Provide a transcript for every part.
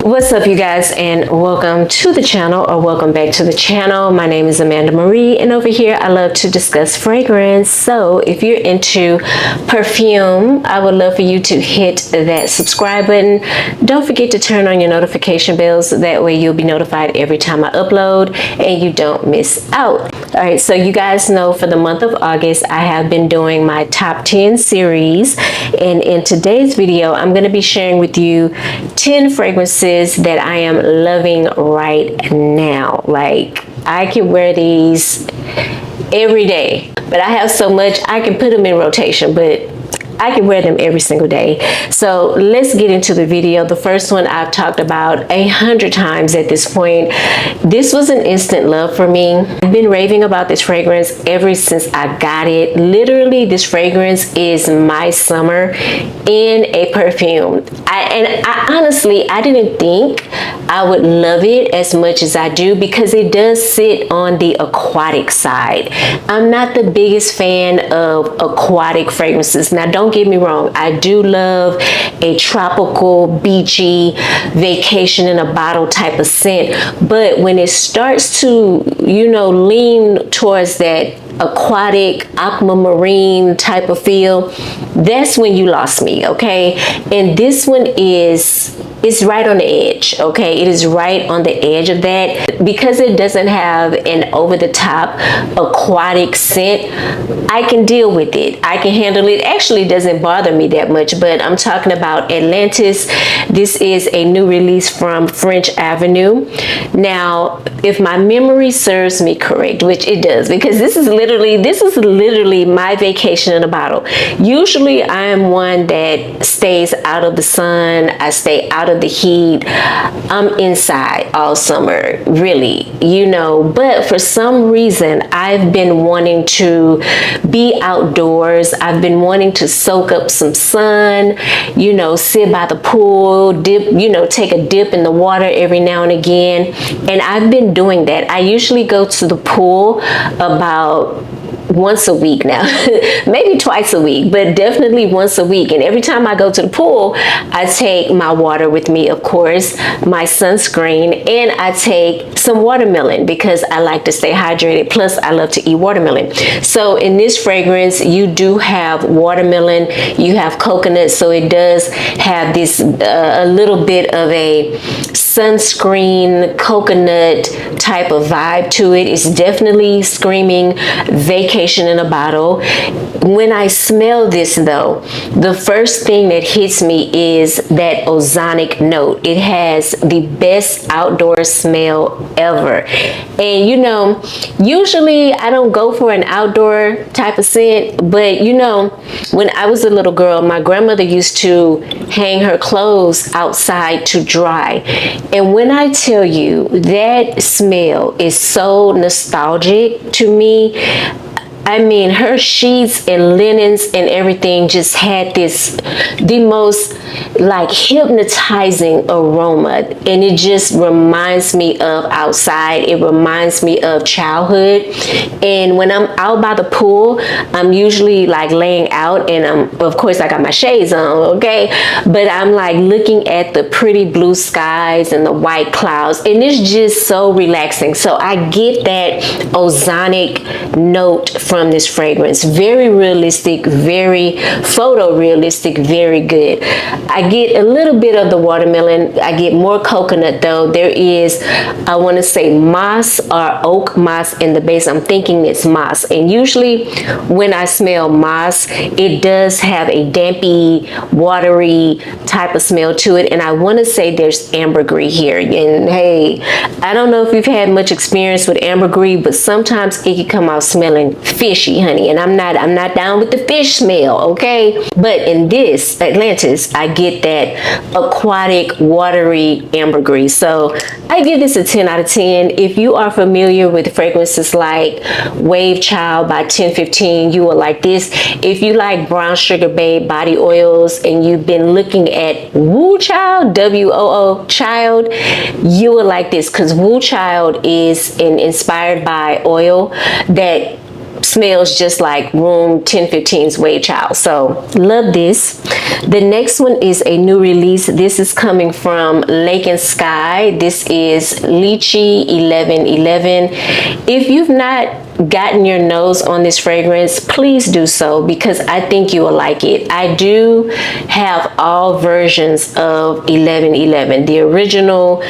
What's up, you guys, and welcome to the channel, or welcome back to the channel. My name is Amanda Marie, and over here I love to discuss fragrance. So if you're into perfume, I would love for you to hit that subscribe button. Don't forget to turn on your notification bells, that way you'll be notified every time I upload and you don't miss out. All right, so you guys know for the month of August I have been doing my top 10 series, and in today's video I'm going to be sharing with you 10 fragrances that I am loving right now. Like, I can wear these every day, but I have so much I can put them in rotation, but I can wear them every single day. So let's get into the video. The first one I've talked about 100 times at this point. This was an instant love for me. I've been raving about this fragrance ever since I got it. Literally, this fragrance is my summer in a perfume. I honestly, I didn't think I would love it as much as I do, because it does sit on the aquatic side. I'm not the biggest fan of aquatic fragrances. Now, don't get me wrong, I do love a tropical, beachy, vacation in a bottle type of scent, but when it starts to, you know, lean towards that aquatic, aquamarine type of feel, that's when you lost me, okay? And this one it's right on the edge, okay? It is right on the edge of that. Because it doesn't have an over-the-top aquatic scent, I can deal with it. I can handle it. Actually, it doesn't bother me that much, but I'm talking about Atlantis. This is a new release from French Avenue. Now, if my memory serves me correct, which it does, because this is literally my vacation in a bottle. Usually, I am one that stays out of the sun. I stay out of the heat. I'm inside all summer, really, you know, but for some reason I've been wanting to be outdoors. I've been wanting to soak up some sun, you know, sit by the pool, dip, you know, take a dip in the water every now and again, and I've been doing that. I usually go to the pool about once a week now, maybe twice a week, but definitely once a week. And every time I go to the pool, I take my water with me, of course, my sunscreen, and I take some watermelon because I like to stay hydrated. Plus, I love to eat watermelon. So in this fragrance, you do have watermelon, you have coconut, so it does have this a little bit of a sunscreen coconut type of vibe to it. It's definitely screaming vacation in a bottle. When I smell this though, the first thing that hits me is that ozonic note. It has the best outdoor smell ever. And you know, usually I don't go for an outdoor type of scent, but you know, when I was a little girl, my grandmother used to hang her clothes outside to dry. And when I tell you, that smell is so nostalgic to me. I mean, her sheets and linens and everything just had the most like hypnotizing aroma, and it just reminds me of outside. It reminds me of childhood. And when I'm out by the pool, I'm usually like laying out, and of course I got my shades on, okay, but I'm like looking at the pretty blue skies and the white clouds, and it's just so relaxing. So I get that ozonic note from this fragrance. Very realistic, very photorealistic, very good. I get a little bit of the watermelon. I get more coconut though. There is, I want to say, moss or oak moss in the base. I'm thinking it's moss. And usually when I smell moss, it does have a dampy, watery type of smell to it. And I want to say there's ambergris here. And hey, I don't know if you've had much experience with ambergris, but sometimes it can come out smelling fishy, honey, and I'm not down with the fish smell, okay? But in this Atlantis, I get that aquatic, watery ambergris. So I give this a 10 out of 10. If you are familiar with fragrances like Wave Child by 1015, you will like this. If you like Brown Sugar Babe body oils and you've been looking at Woo Child, W-O-O Child, you will like this, because Woo Child is inspired by oil that smells just like room 1015's Wave Child. So love this. The next one is a new release. This is coming from Lake and Skye. This is Lychee 1111. If you've not gotten your nose on this fragrance, please do so, because I think you will like it. I do have all versions of 1111. The original,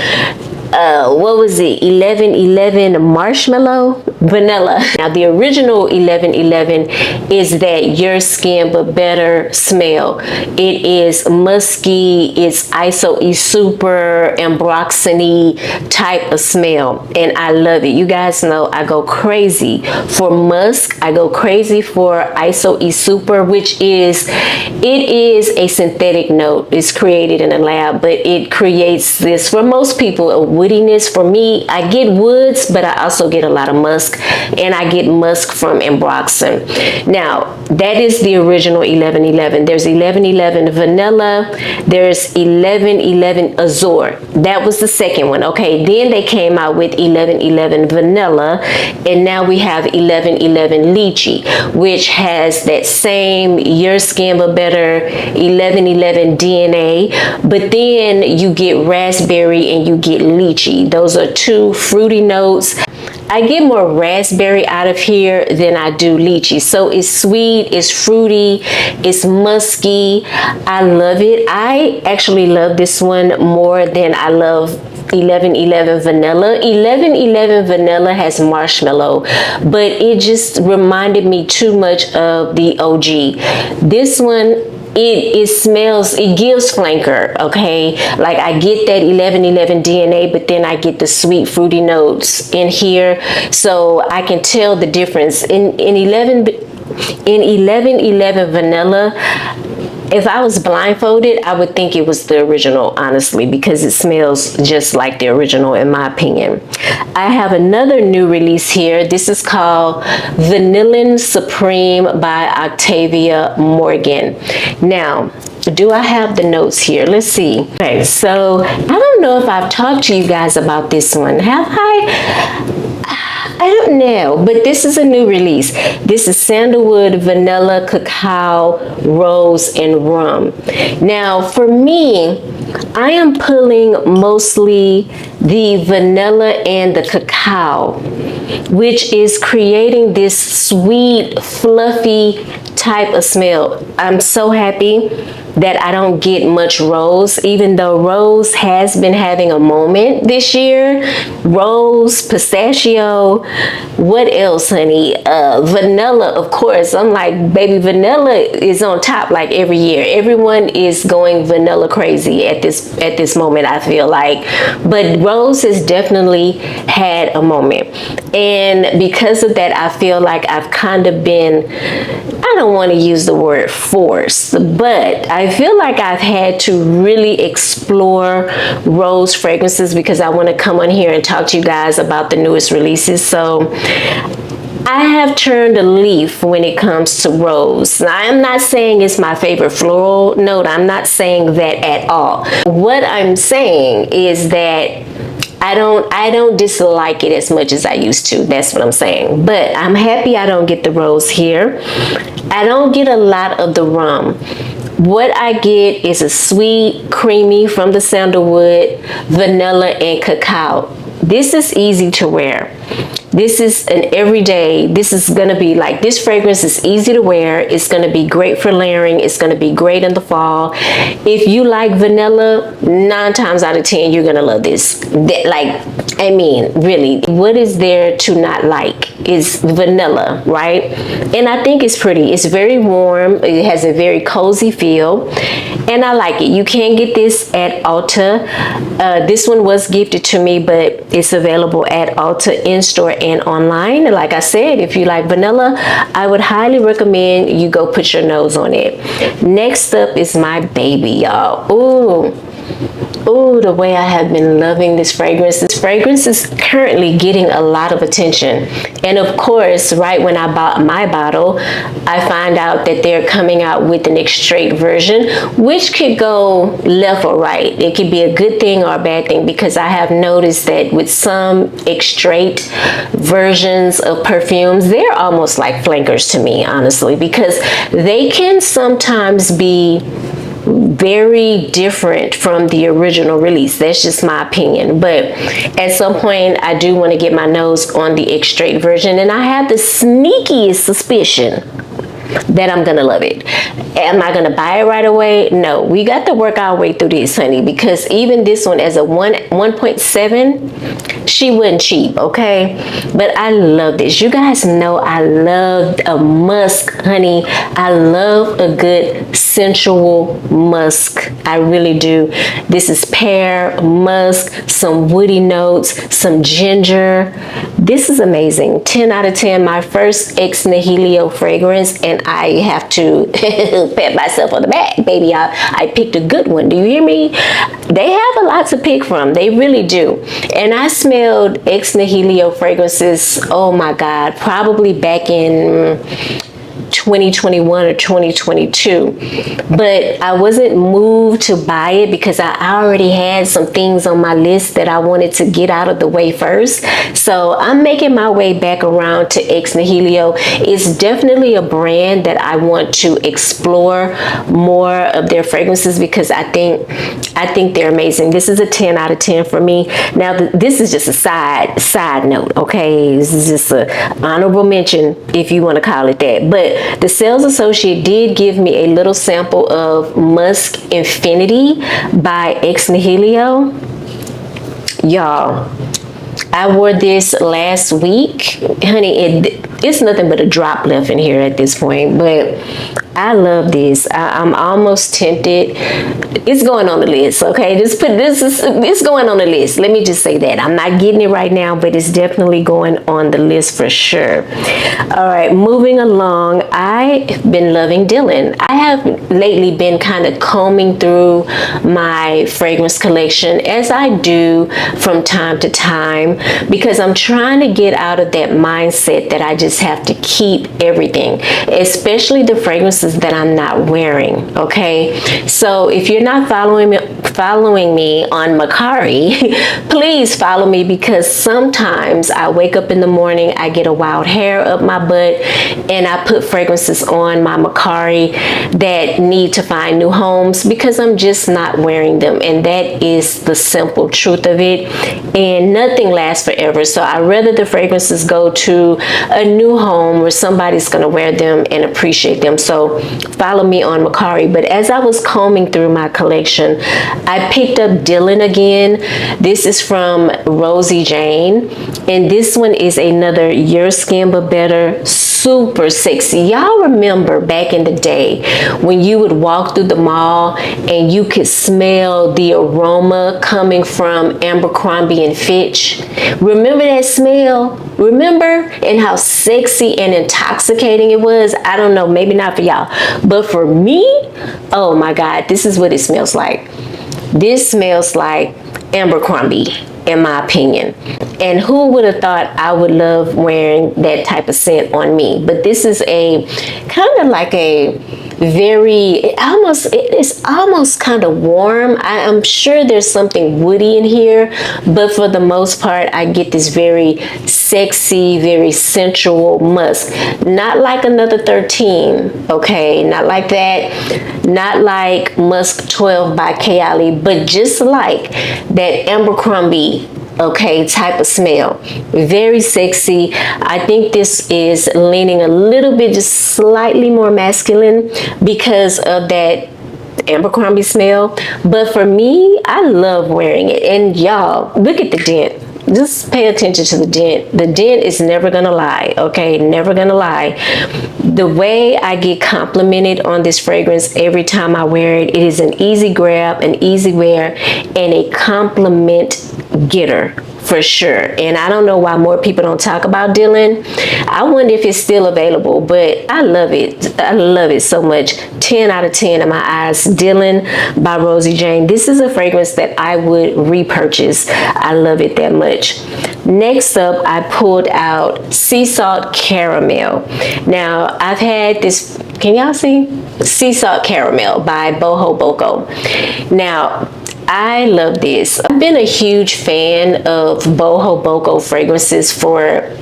what was it, 1111 marshmallow vanilla. Now the original 1111 is that your skin but better smell. It is musky, it's iso super ambroxany type of smell, and I love it. You guys know I go crazy for musk. I go crazy for iso super, which is, it is a synthetic note. It's created in a lab, but it creates this, for most people, a woodiness. For me, I get woods, but I also get a lot of musk, and I get musk from ambroxan. Now, that is the original 1111. There's 1111 vanilla. There's 1111 azure. That was the second one. Okay, then they came out with 1111 vanilla, and now we have 1111 lychee, which has that same your skin but better 1111 DNA, but then you get raspberry and you get lychee. Those are two fruity notes. I get more raspberry out of here than I do lychee. So it's sweet, it's fruity, it's musky. I love it. I actually love this one more than I love 1111 vanilla. 1111 vanilla has marshmallow, but it just reminded me too much of the OG. This one, it smells, it gives flanker, okay? Like I get that 1111 DNA, but then I get the sweet fruity notes in here, so I can tell the difference. In 1111 vanilla, if I was blindfolded, I would think it was the original, honestly, because it smells just like the original, in my opinion. I have another new release here. This is called Vanillin Supreme by Octavia Morgan. Now, do I have the notes here? Let's see. Okay, so I don't know if I've talked to you guys about this one. Have I don't know, but this is a new release. This is sandalwood, vanilla, cacao, rose, and rum. Now, for me, I am pulling mostly the vanilla and the cacao, which is creating this sweet, fluffy type of smell. I'm so happy that I don't get much rose, even though rose has been having a moment this year. Rose, pistachio, what else, honey? Vanilla, of course. I'm like, baby, vanilla is on top like every year. Everyone is going vanilla crazy at this moment, I feel like. But rose has definitely had a moment. And because of that, I feel like I've kind of been, I don't want to use the word forced, but I feel like I've had to really explore rose fragrances because I want to come on here and talk to you guys about the newest releases. So I have turned a leaf when it comes to rose. Now, I'm not saying it's my favorite floral note. I'm not saying that at all. What I'm saying is that I don't dislike it as much as I used to. That's what I'm saying. But I'm happy I don't get the rose here. I don't get a lot of the rum. What I get is a sweet, creamy from the sandalwood, vanilla, and cacao. This is easy to wear. This is an everyday, this is gonna be like, this fragrance is easy to wear. It's gonna be great for layering. It's gonna be great in the fall. If you like vanilla, 9 times out of 10, you're gonna love this. Like, I mean, really, what is there to not like? Is vanilla, right? And I think it's pretty. It's very warm. It has a very cozy feel, and I like it. You can get this at Ulta. This one was gifted to me, but it's available at Ulta in-store and online. Like I said, if you like vanilla, I would highly recommend you go put your nose on it. Next up is my baby, y'all. Ooh, the way I have been loving this fragrance. This fragrance is currently getting a lot of attention. And of course, right when I bought my bottle, I find out that they're coming out with an extrait version, which could go left or right. It could be a good thing or a bad thing, because I have noticed that with some extrait versions of perfumes, they're almost like flankers to me, honestly, because they can sometimes be very different from the original release. That's just my opinion. But at some point, I do want to get my nose on the extrait version. And I have the sneakiest suspicion that I'm gonna love it. Am I gonna buy it right away? No, we got to work our way through this, honey, because even this one as a 1.7, she wasn't cheap, okay? But I love this. You guys know I love a musk, honey. I love a good sensual musk. I really do. This is pear, musk, some woody notes, some ginger. This is amazing. 10 out of 10. My first ex Nihilio fragrance, and I have to pat myself on the back, baby. I picked a good one. Do you hear me? They have a lot to pick from. They really do. And I smelled ex Nihilio fragrances, oh my God, probably back in 2021 or 2022, but I wasn't moved to buy it because I already had some things on my list that I wanted to get out of the way first. So I'm making my way back around to ex Nihilio. It's definitely a brand that I want to explore more of their fragrances because I think they're amazing. This is a 10 out of 10 for me. Now this is just a side note, okay? This is just an honorable mention if you want to call it that. But the sales associate did give me a little sample of Musk Infinity by ex Nihilio. Y'all, I wore this last week. Honey, it's nothing but a drop left in here at this point, but I love this. I'm almost tempted. It's going on the list, okay? It's going on the list. Let me just say that. I'm not getting it right now, but it's definitely going on the list for sure. All right, moving along. I've been loving Dylan. I have lately been kind of combing through my fragrance collection, as I do from time to time, because I'm trying to get out of that mindset that I just have to keep everything, especially the fragrances that I'm not wearing, okay? So if you're not following me on Mercari, please follow me, because sometimes I wake up in the morning, I get a wild hair up my butt, and I put fragrances on my Mercari that need to find new homes because I'm just not wearing them, and that is the simple truth of it. And nothing lasts forever, so I'd rather the fragrances go to a new home where somebody's gonna wear them and appreciate them. So follow me on Mercari. But as I was combing through my collection, I picked up Dylan again. This is from Rosie Jane, and this one is another Your Skin But Better, super sexy. Y'all remember back in the day when you would walk through the mall and you could smell the aroma coming from Abercrombie and Fitch? Remember that smell? Remember? And how sexy and intoxicating it was? I don't know, maybe not for y'all, but for me, oh my God, this is what it smells like. This smells like Abercrombie, in my opinion. And who would have thought I would love wearing that type of scent on me? But this is a kind of like a it's almost kind of warm. I'm sure there's something woody in here, but for the most part, I get this very sexy, very sensual musk. Not like another 13, okay? Not like that. Not like Musk 12 by Kayali, but just like that Abercrombie, okay, type of smell. Very sexy. I think this is leaning a little bit, just slightly more masculine because of that Abercrombie smell. But for me, I love wearing it. And y'all, look at the dent. Just pay attention to the dent. The dent is never gonna lie, okay? Never gonna lie. The way I get complimented on this fragrance every time I wear it, it is an easy grab, an easy wear, and a compliment getter for sure. And I don't know why more people don't talk about Dylan. I wonder if it's still available, but I love it. I love it so much. 10 out of 10 in my eyes. Dylan by Rosie Jane. This is a fragrance that I would repurchase. I love it that much. Next up, I pulled out Sea Salt Caramel. Now, I've had this, can y'all see? Sea Salt Caramel by Bohoboco. Now, I love this. I've been a huge fan of Bohoboco fragrances for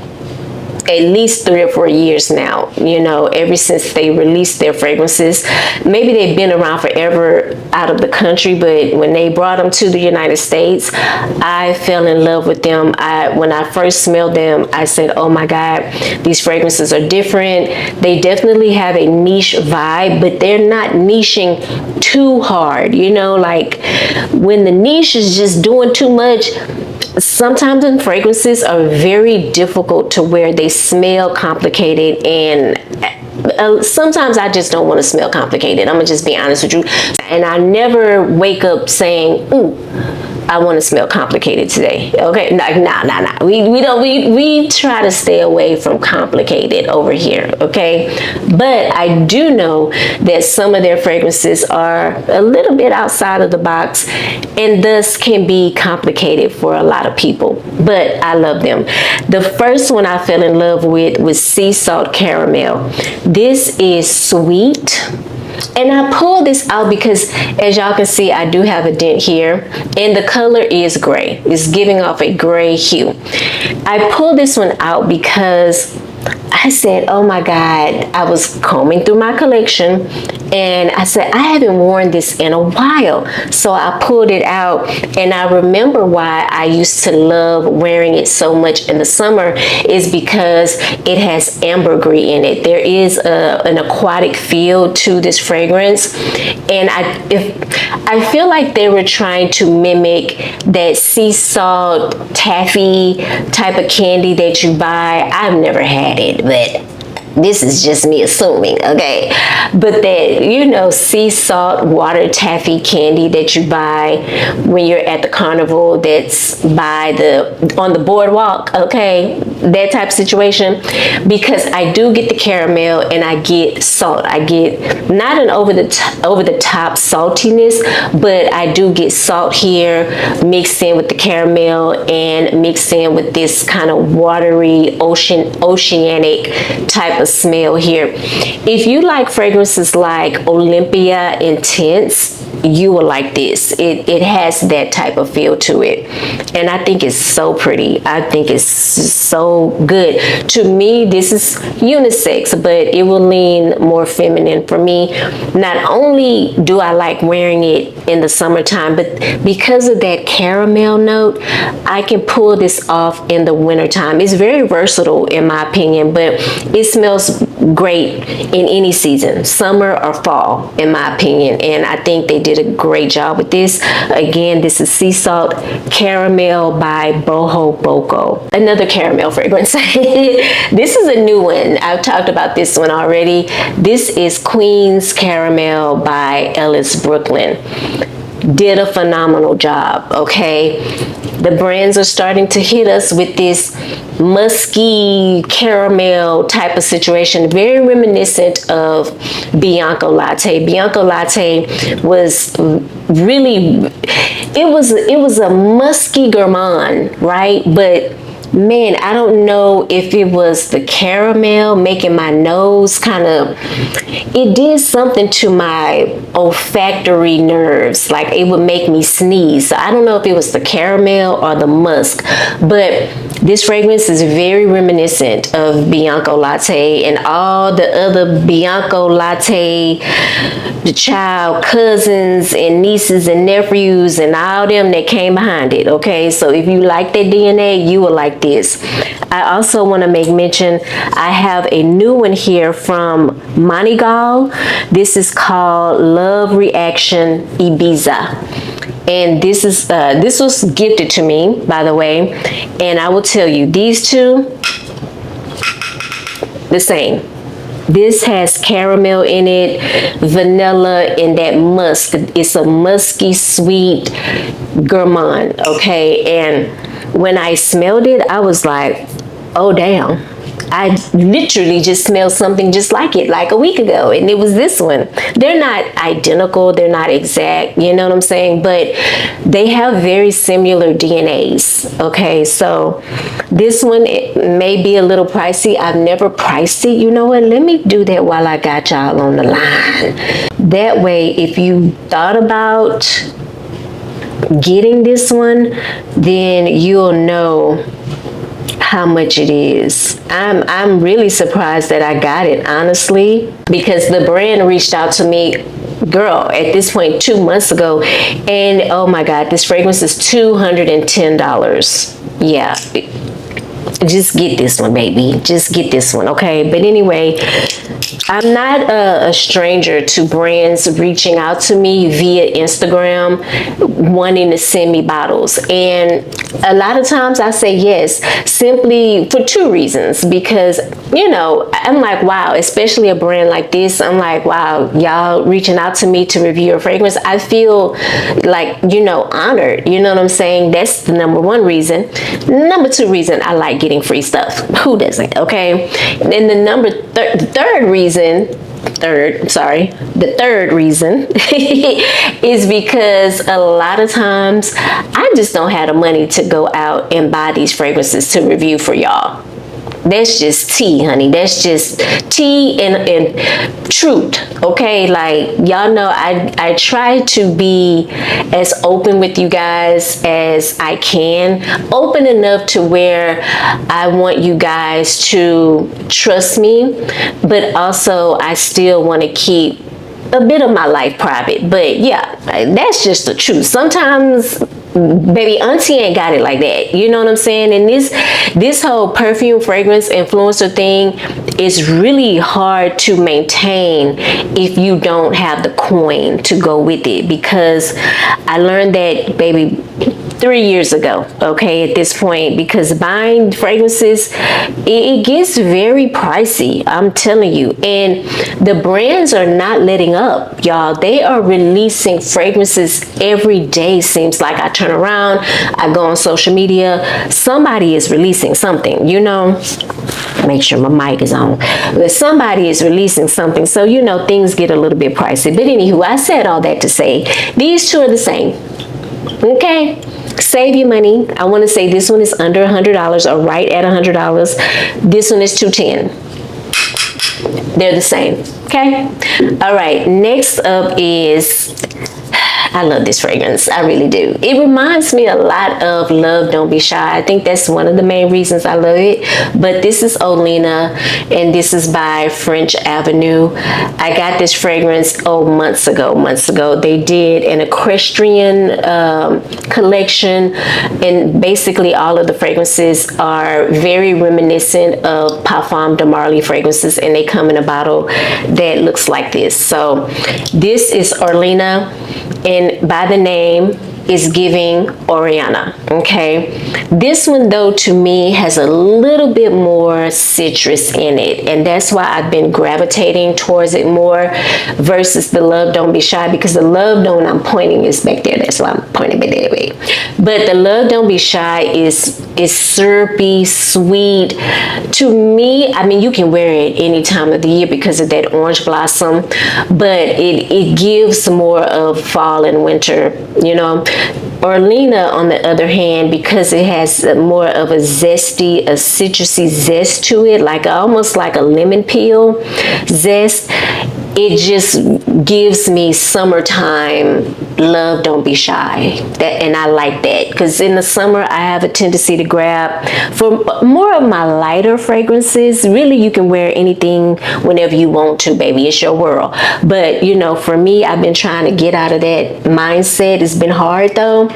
at least 3 or 4 years now, you know, ever since they released their fragrances. Maybe they've been around forever out of the country, but when they brought them to the United States, I fell in love with them. When I first smelled them, I said, oh my God, these fragrances are different. They definitely have a niche vibe, but they're not niching too hard, you know, like when the niche is just doing too much. Sometimes the fragrances are very difficult to where they smell complicated, and sometimes I just don't want to smell complicated. I'm gonna just be honest with you. And I never wake up saying, ooh, I want to smell complicated today. Okay, nah. We try to stay away from complicated over here. Okay, but I do know that some of their fragrances are a little bit outside of the box, and thus can be complicated for a lot of people. But I love them. The first one I fell in love with was Sea Salt Caramel. This is sweet. And I pulled this out because, as y'all can see, I do have a dent here, and the color is gray. It's giving off a gray hue. I pulled this one out because I said, oh my God, I was combing through my collection and I said, I haven't worn this in a while. So I pulled it out, and I remember why I used to love wearing it so much in the summer is because it has ambergris in it. There is an aquatic feel to this fragrance, and I feel like they were trying to mimic that sea salt taffy type of candy that you buy. I've never had it, but this is just me assuming, okay? But that, you know, sea salt water taffy candy that you buy when you're at the carnival, that's on the boardwalk, okay? That type of situation. Because I do get the caramel and I get salt. I get not an over the top saltiness, but I do get salt here mixed in with the caramel and mixed in with this kind of watery oceanic type of smell here. If you like fragrances like Olympia Intense, you will like this. It has that type of feel to it, and I think it's so pretty. I think it's so good. To me, this is unisex, but it will lean more feminine for me. Not only do I like wearing it in the summertime, but because of that caramel note, I can pull this off in the wintertime. It's very versatile in my opinion, but it smells great in any season, summer or fall, in my opinion. And I think they did a great job with this. Again, this is Sea Salt Caramel by Bohoboco. Another caramel fragrance. This is a new one. I've talked about this one already. This is Queen's Caramel by Ellis Brooklyn. Did a phenomenal job, okay? The brands are starting to hit us with this musky caramel type of situation, very reminiscent of Bianco Latte. Bianco Latte was really, it was a musky gourmand, right? But man, I don't know if it was the caramel making my nose kind of, it did something to my olfactory nerves. Like it would make me sneeze. So I don't know if it was the caramel or the musk, but this fragrance is very reminiscent of Bianco Latte and all the other Bianco Latte, the child cousins and nieces and nephews and all them that came behind it, okay? So if you like that DNA, you will like this. I also want to make mention, I have a new one here from Monegal. This is called Love Reaction Ibiza. And this was gifted to me, by the way. And I will tell you, these two, the same. This has caramel in it, vanilla, and that musk. It's a musky, sweet gourmand, okay? And when I smelled it, I was like, oh, damn. I literally just smelled something just like it, like a week ago, and it was this one. They're not identical, they're not exact, you know what I'm saying? But they have very similar DNAs, okay? So this one, it may be a little pricey. I've never priced it. You know what? Let me do that while I got y'all on the line. That way, if you thought about getting this one, then you'll know how much it is. I'm really surprised that I got it, honestly, because the brand reached out to me, girl, at this point 2 months ago, and oh my god, this fragrance is $210. Yeah, just get this one, baby. Just get this one, okay? But anyway, I'm not a stranger to brands reaching out to me via Instagram wanting to send me bottles, and a lot of times I say yes, simply for two reasons. Because, you know, I'm like, wow, especially a brand like this, I'm like, wow, y'all reaching out to me to review your fragrance. I feel like, you know, honored. You know what I'm saying? That's the number one reason. Number two reason, I like getting free stuff. Who doesn't? Okay. And the third reason is because a lot of times I just don't have the money to go out and buy these fragrances to review for y'all. That's just tea, honey. That's just tea and truth, okay? Like, y'all know I try to be as open with you guys as I can. Open enough to where I want you guys to trust me, but also I still want to keep a bit of my life private. But yeah, that's just the truth. Sometimes, baby, auntie ain't got it like that. You know what I'm saying? And this whole perfume fragrance influencer thing is really hard to maintain if you don't have the coin to go with it, because I learned that, baby, 3 years ago, okay, at this point, because buying fragrances, it gets very pricey, I'm telling you. And the brands are not letting up, y'all. They are releasing fragrances every day. Seems like I turn around, I go on social media, somebody is releasing something, you know. Make sure my mic is on. But somebody is releasing something, so you know things get a little bit pricey. But anywho, I said all that to say these two are the same, okay? Save your money. I want to say this one is under $100 or right at $100. This one is $210. They're the same, okay? All right, next up is, I love this fragrance. I really do. It reminds me a lot of Love Don't Be Shy. I think that's one of the main reasons I love it. But this is Orlena, and this is by French Avenue. I got this fragrance, months ago. They did an equestrian collection, and basically all of the fragrances are very reminiscent of Parfum de Marly fragrances, and they come in a bottle that looks like this. So this is Orlena, and by the name is giving Oriana, okay? This one, though, to me has a little bit more citrus in it, and that's why I've been gravitating towards it more versus the Love Don't Be Shy, because the Love Don't, I'm pointing is back there, that's why I'm pointing back that way. But the Love Don't Be Shy is syrupy, sweet. To me, I mean, you can wear it any time of the year because of that orange blossom, but it gives more of fall and winter, you know. Orlena, on the other hand, because it has more of a citrusy zest to it, like almost like a lemon peel zest, it just gives me summertime Love Don't Be Shy. And I like that, because in the summer I have a tendency to grab for more of my lighter fragrances. Really, you can wear anything whenever you want to, baby. It's your world. But you know, for me, I've been trying to get out of that mindset. It's been hard though.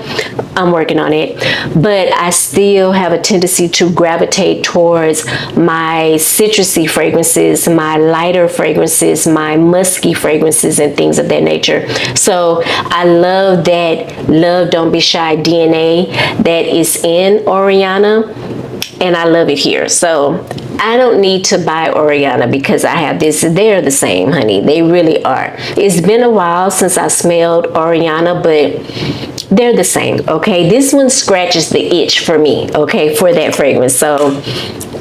I'm working on it, but I still have a tendency to gravitate towards my citrusy fragrances, my lighter fragrances, my musky fragrances, and things of that nature. So I love that Love Don't Be Shy DNA that is in Oriana, and I love it here. So I don't need to buy Oriana because I have this. They're the same, honey. They really are. It's been a while since I smelled Oriana, but they're the same, okay? This one scratches the itch for me, okay, for that fragrance. So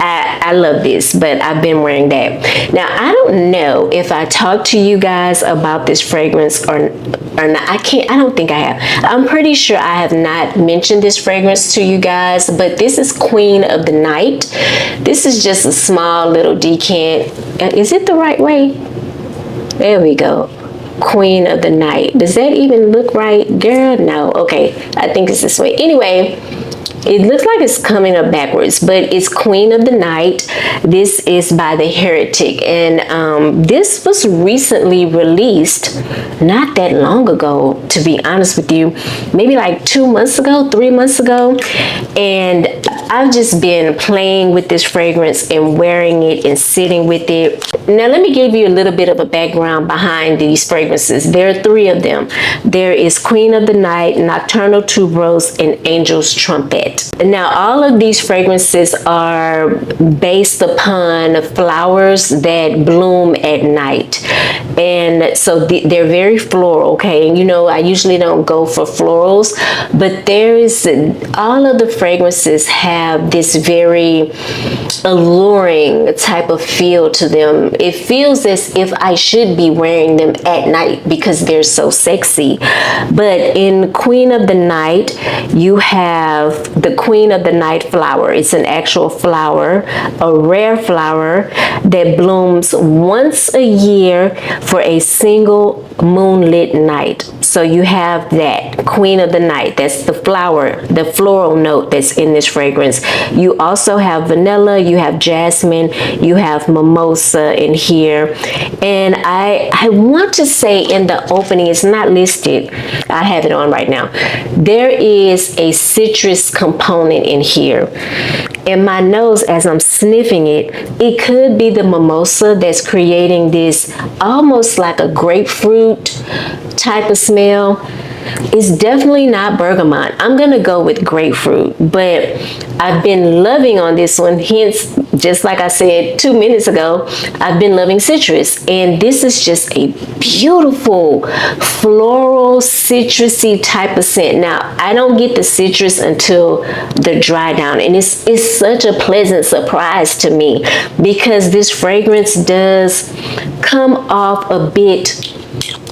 I love this, but I've been wearing that. Now, I don't know if I talked to you guys about this fragrance or not. I don't think I have. I'm pretty sure I have not mentioned this fragrance to you guys, but this is Queen of the Night. This is just a small little decant. Is it the right way? There we go. Queen of the Night. Does that even look right? Girl, no. Okay, I think it's this way. Anyway, it looks like it's coming up backwards, but it's Queen of the Night. This is by the Heretic, and this was recently released, not that long ago, to be honest with you, maybe like 2 months ago, 3 months ago. And I've just been playing with this fragrance and wearing it and sitting with it. Now let me give you a little bit of a background behind these fragrances. There are 3 of them. There is Queen of the Night, Nocturnal Tuberose, and Angel's Trumpet. Now all of these fragrances are based upon flowers that bloom at night, and so they're very floral. Okay, and you know I usually don't go for florals, but there is, all of the fragrances have this very alluring type of feel to them. It feels as if I should be wearing them at night because they're so sexy. But in Queen of the Night, you have the Queen of the Night flower. It's an actual flower, a rare flower that blooms once a year for a single moonlit night. So you have that Queen of the Night. That's the flower, the floral note that's in this fragrance. You also have vanilla, you have jasmine, you have mimosa in here. And I want to say in the opening, it's not listed, I have it on right now, there is a citrus component in here. In my nose, as I'm sniffing it, it could be the mimosa that's creating this almost like a grapefruit type of smell. It's definitely not bergamot. I'm gonna go with grapefruit, but I've been loving on this one. Hence, just like I said 2 minutes ago, I've been loving citrus, and this is just a beautiful floral citrusy type of scent. Now I don't get the citrus until the dry down, and it's such a pleasant surprise to me because this fragrance does come off a bit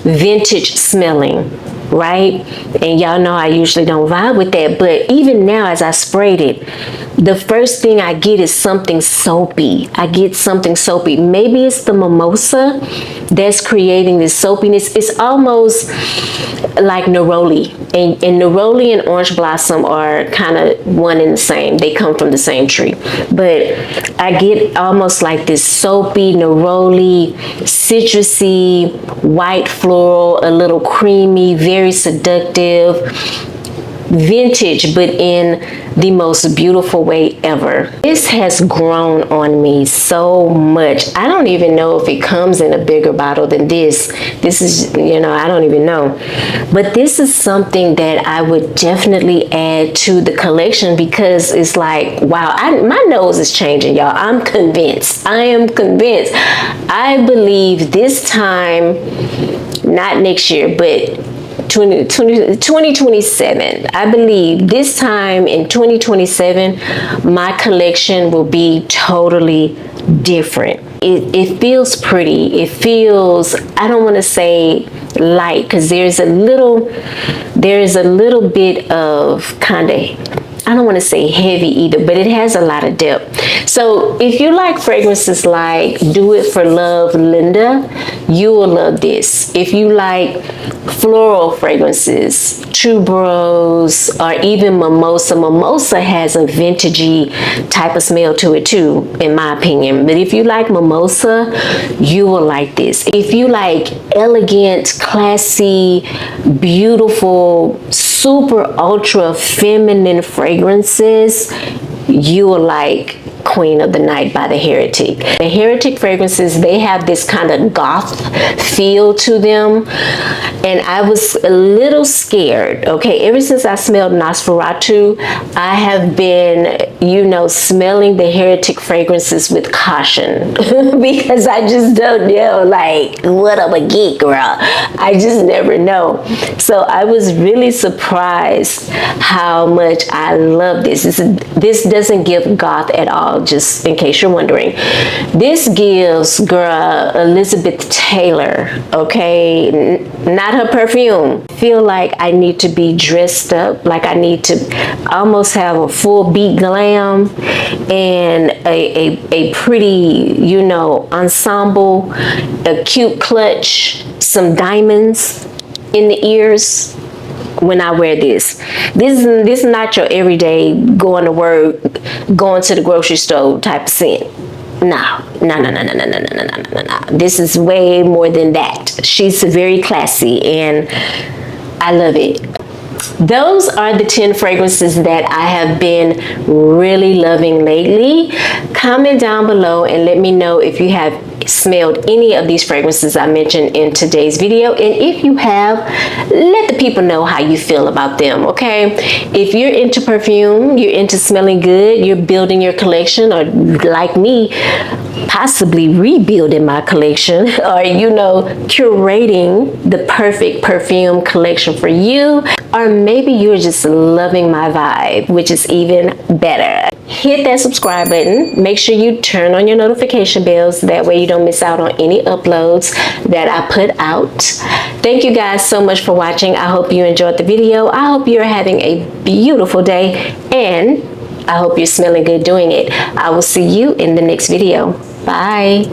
vintage smelling, right? And y'all know I usually don't vibe with that, but even now as I sprayed it, the first thing I get is something soapy. I get something soapy. Maybe it's the mimosa that's creating this soapiness. It's almost like neroli, and neroli and orange blossom are kind of one and the same. They come from the same tree, but I get almost like this soapy, neroli, citrusy, white floral, a little creamy, very seductive, vintage, but in the most beautiful way ever. This has grown on me so much. I don't even know if it comes in a bigger bottle than this. This is, you know, I don't even know. But this is something that I would definitely add to the collection because it's like, wow, my nose is changing, y'all. I'm convinced. I am convinced. I believe this time, not next year, but 2027, I believe this time in 2027 my collection will be totally different. It feels pretty. It feels, I don't want to say light because there's a little bit of kind of, I don't want to say heavy either, but it has a lot of depth. So if you like fragrances like Do It For Love Linda, you will love this. If you like floral fragrances, tuberose, or even mimosa has a vintagey type of smell to it too, in my opinion. But if you like mimosa, you will like this. If you like elegant, classy, beautiful, super ultra feminine fragrances, you will like Queen of the Night by the Heretic. The Heretic fragrances, they have this kind of goth feel to them, and I was a little scared, okay? Ever since I smelled Nosferatu, I have been, you know, smelling the Heretic fragrances with caution because I just don't know, like, what I'm a geek, girl. I just never know. So I was really surprised how much I love this. This doesn't give goth at all, just in case you're wondering. This gives, girl, Elizabeth Taylor, okay? Not her perfume. I feel like I need to be dressed up, like I need to almost have a full beat glam and a pretty, you know, ensemble, a cute clutch, some diamonds in the ears. when I wear this. This is not your everyday going to work, going to the grocery store type of scent. No. This is way more than that. She's very classy and I love it. Those are the 10 fragrances that I have been really loving lately. Comment down below and let me know if you have smelled any of these fragrances I mentioned in today's video, and if you have, let the people know how you feel about them. Okay, if you're into perfume, you're into smelling good, you're building your collection, or like me, possibly rebuilding my collection, or curating the perfect perfume collection for you, or maybe you're just loving my vibe, which is even better. Hit that subscribe button. Make sure you turn on your notification bells. That way you don't miss out on any uploads that I put out. Thank you guys so much for watching. I hope you enjoyed the video. I hope you're having a beautiful day, and I hope you're smelling good doing it. I will see you in the next video. Bye.